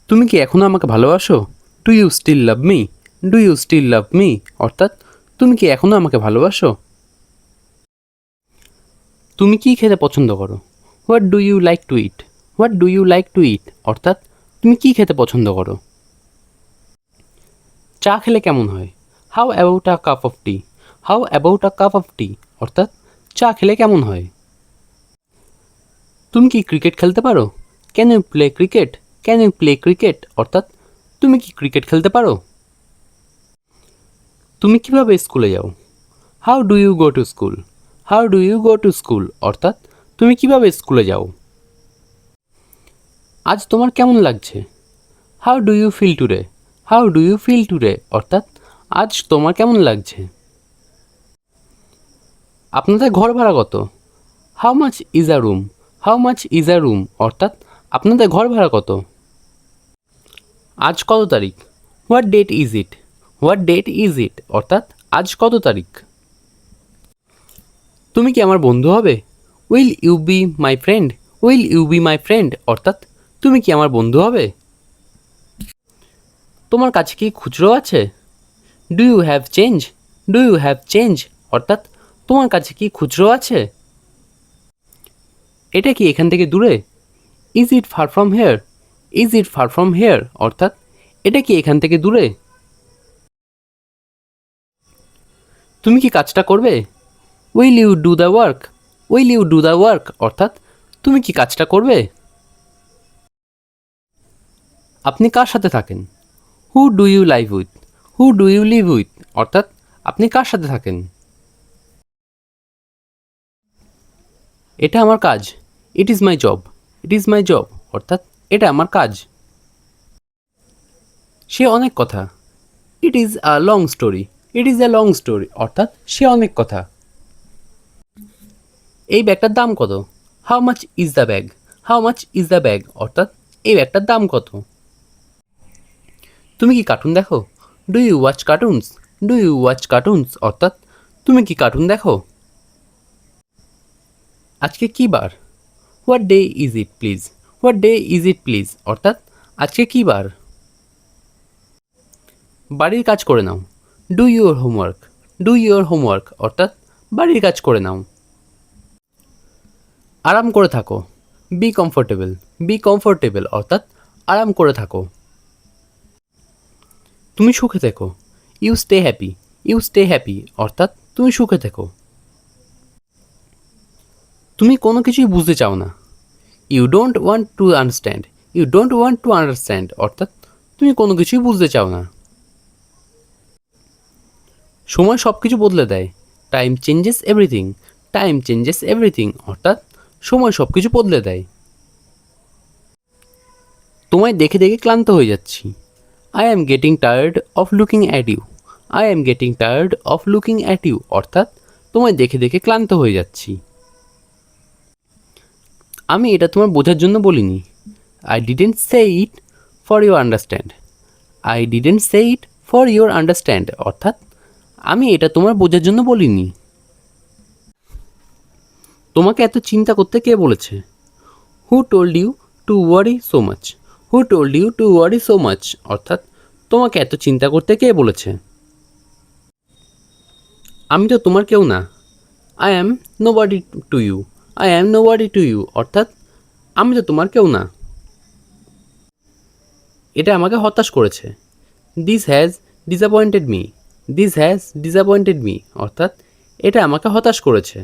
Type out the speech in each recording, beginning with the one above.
তুমি কি এখনও আমাকে ভালোবাসো? Do you still love me? Do you still love me? অর্থাৎ তুমি কি এখনও আমাকে ভালোবাসো? তুমি কি খেতে পছন্দ করো? What do you like to eat? What do you like to eat? অর্থাৎ তুমি কি খেতে পছন্দ করো? চা খেলে কেমন হয়? How about a cup of tea? How about a cup of tea? অর্থাৎ চা খেলে কেমন হয়? তুমি কি ক্রিকেট খেলতে পারো? Can you play cricket? Can you play cricket? অর্থাৎ তুমি কি ক্রিকেট খেলতে পারো? তুমি কিভাবে স্কুলে যাও? How do you go to school? How do you go to school? অর্থাৎ তুমি কিভাবে স্কুলে যাও? আজ তোমার কেমন লাগছে? How do you feel today? How do you feel today? অর্থাৎ আজ তোমার কেমন লাগছে? আপনাদের ঘর ভাড়া কত? How much is a room? How much is a room? অর্থাৎ আপনাদের ঘর ভাড়া কত? আজ কত তারিখ? What date is it? What date is ইট? অর্থাৎ আজ কত তারিখ? তুমি কি আমার বন্ধু হবে? Will you be my friend? Will you be my friend? অর্থাৎ তুমি কি আমার বন্ধু হবে? তোমার কাছে কি খুচরো আছে? Do you have change? Do you have change? অর্থাৎ তোমার কাছে কি খুচরো আছে? এটা কি এখান থেকে দূরে? Is it far from here? Is it far from here? অর্থাৎ এটা কি এখান থেকে দূরে? তুমি কি কাজটা করবে? Will you do the work? Will you do the work? অর্থাৎ তুমি কি কাজটা করবে? আপনি কার সাথে থাকেন? Who do you live with? Who do you live with? অর্থাৎ আপনি কার সাথে থাকেন? এটা আমার কাজ। It is my job. It is my job? অর্থাৎ এটা আমার কাজ। সে অনেক কথা। It is a long story. It is a long story? অর্থাৎ সে অনেক কথা। এই ব্যাগটার দাম কত? How much is the bag? How much is the bag? অর্থাৎ এই ব্যাগটার দাম কত? তুমি কি কার্টুন দেখো? Do you watch cartoons? Do you watch cartoons? অর্থাৎ তুমি কি কার্টুন দেখো? আজকে কী বার? What day is it please? What day is it please? অর্থাৎ আজকে কী বার? বাড়ির কাজ করে নাও। Do your homework? Do your homework? অর্থাৎ বাড়ির কাজ করে নাও। আরাম করে থাকো। Be comfortable. Be comfortable? অর্থাৎ আরাম করে থাকো। তুমি সুখে থেকো। You stay happy. You stay happy? অর্থাৎ তুমি সুখে থেকো। তুমি কোনো কিছুই বুঝতে চাও না। You don't want to understand. You don't want to understand? অর্থাৎ তুমি কোনো কিছুই বুঝতে চাও না। সময় সব কিছু বদলে দেয়। Time changes everything. Time changes everything? অর্থাৎ সময় সব কিছু বদলে দেয়। তোমায় দেখে দেখে ক্লান্ত হয়ে যাচ্ছি। I am getting tired of looking at you. I am getting tired of looking at you? অর্থাৎ তোমায় দেখে দেখে ক্লান্ত হয়ে যাচ্ছি। আমি এটা তোমার বোঝার জন্য বলিনি। I didn't say it for your understand. I didn't say it for your understand? অর্থাৎ আমি এটা তোমার বোঝার জন্য বলিনি। তোমাকে এত চিন্তা করতে কে বলেছে? Who told you to worry so much? Who told you to worry so much? অর্থাৎ তোমাকে এত চিন্তা করতে কে বলেছে? আমি তো তোমার কেউ না। I am nobody to you. I am nobody to you? অর্থাৎ আমি তো তোমার কেউ না। এটা আমাকে হতাশ করেছে। This has disappointed me. This has disappointed me? অর্থাৎ এটা আমাকে হতাশ করেছে।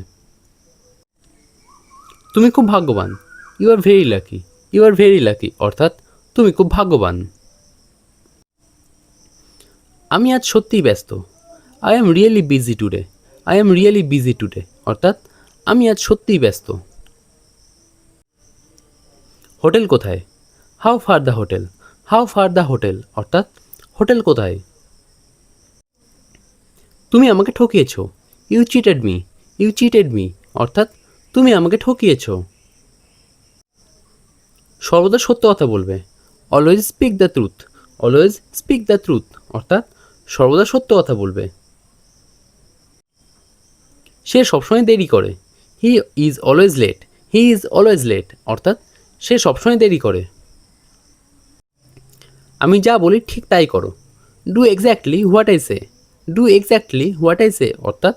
তুমি খুব ভাগ্যবান। You are very lucky. You are very lucky? অর্থাৎ তুমি খুব ভাগ্যবান। আমি আজ সত্যিই ব্যস্ত। I am really busy today. I am really busy today? অর্থাৎ আমি আজ সত্যিই ব্যস্ত। হোটেল কোথায়? How far the hotel? How far the hotel? অর্থাৎ হোটেল কোথায়? তুমি আমাকে ঠকিয়েছ। You cheated me. You cheated me? অর্থাৎ তুমি আমাকে ঠকিয়েছ। সর্বদা সত্য কথা বলবে। Always speak the truth. Always speak the truth? অর্থাৎ সর্বদা সত্য কথা বলবে। সে সবসময় দেরি করে। He is always late. He is always late? অর্থাৎ সে সবসময় দেরি করে। আমি যা বলি ঠিক তাই করো। Do exactly what I say. Do exactly what I say অর্থাৎ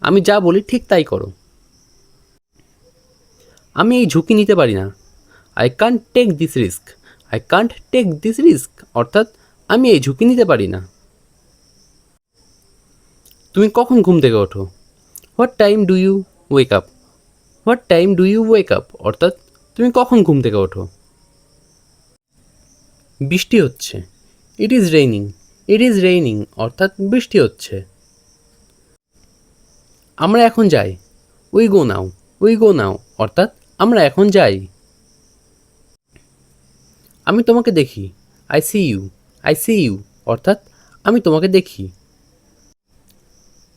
আমি যা বলি ঠিক তাই করো। আমি এই ঝুঁকি নিতে পারি না। I can't take this risk. I can't take this risk অর্থাৎ আমি এই ঝুঁকি নিতে পারি না। তুমি কখন ঘুম থেকে ওঠো? What time do you wake up. What time do you wake up অর্থাৎ তুমি কখন ঘুম থেকে ওঠো? বৃষ্টি হচ্ছে। It is raining. It is raining অর্থাৎ বৃষ্টি হচ্ছে। আমরা এখন যাই। We go now. We go নাও অর্থাৎ আমরা এখন যাই। আমি তোমাকে দেখি। I see you. I see you অর্থাৎ আমি তোমাকে দেখি।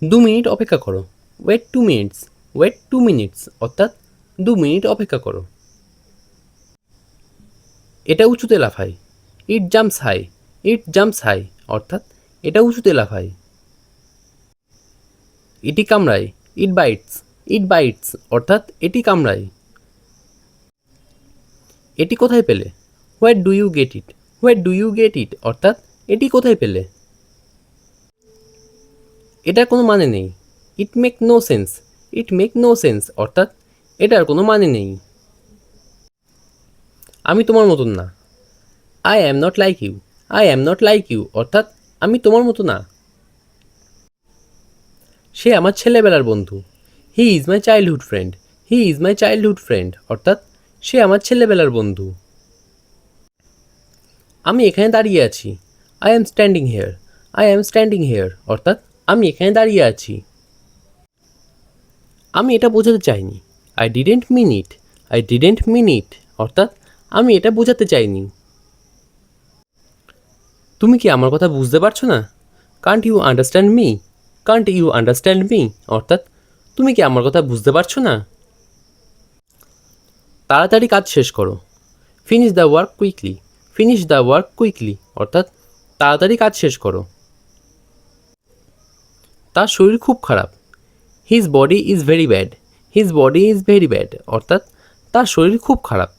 2 মিনিট অপেক্ষা করো। Wait 2 minutes. ওয়েট 2 মিনিটস অর্থাৎ 2 মিনিট অপেক্ষা করো। এটা উঁচুতে লাফায়। ইট জাম্পস হাই। ইট জাম্পস হাই অর্থাৎ এটা উঁচুতে লাফায়। এটি কামড়ায়। ইট বাইটস। ইট বাইটস অর্থাৎ এটি কামড়ায়। এটি কোথায় পেলে? Where do you get it. Where do you get it অর্থাৎ এটি কোথায় পেলে? এটার কোনো মানে নেই। It make no sense. It make no sense অর্থাৎ এটার কোনো মানে নেই। আমি তোমার মতন না। I am not like you. I am not like you অর্থাৎ আমি তোমার মতো না। সে আমার ছেলেবেলার বন্ধু। He is my childhood friend. He is my childhood friend অর্থাৎ সে আমার ছেলেবেলার বন্ধু। আমি এখানে দাঁড়িয়ে আছি। I am standing here. I am standing here অর্থাৎ আমি এখানে দাঁড়িয়ে আছি। আমি এটা বোঝাতে চাইনি। I didn't mean it. I didn't mean it অর্থাৎ আমি এটা বোঝাতে চাইনি। তুমি কি আমার কথা বুঝতে পারছো না? Can't you understand me. Can't you understand me অর্থাৎ তুমি কি আমার কথা বুঝতে পারছো না? তাড়াতাড়ি কাজ শেষ করো। Finish the work quickly. Finish the work quickly অর্থাৎ তাড়াতাড়ি কাজ শেষ করো। তার শরীর খুব খারাপ। His body is very bad. His body is very bad অর্থাৎ তার শরীর খুব খারাপ।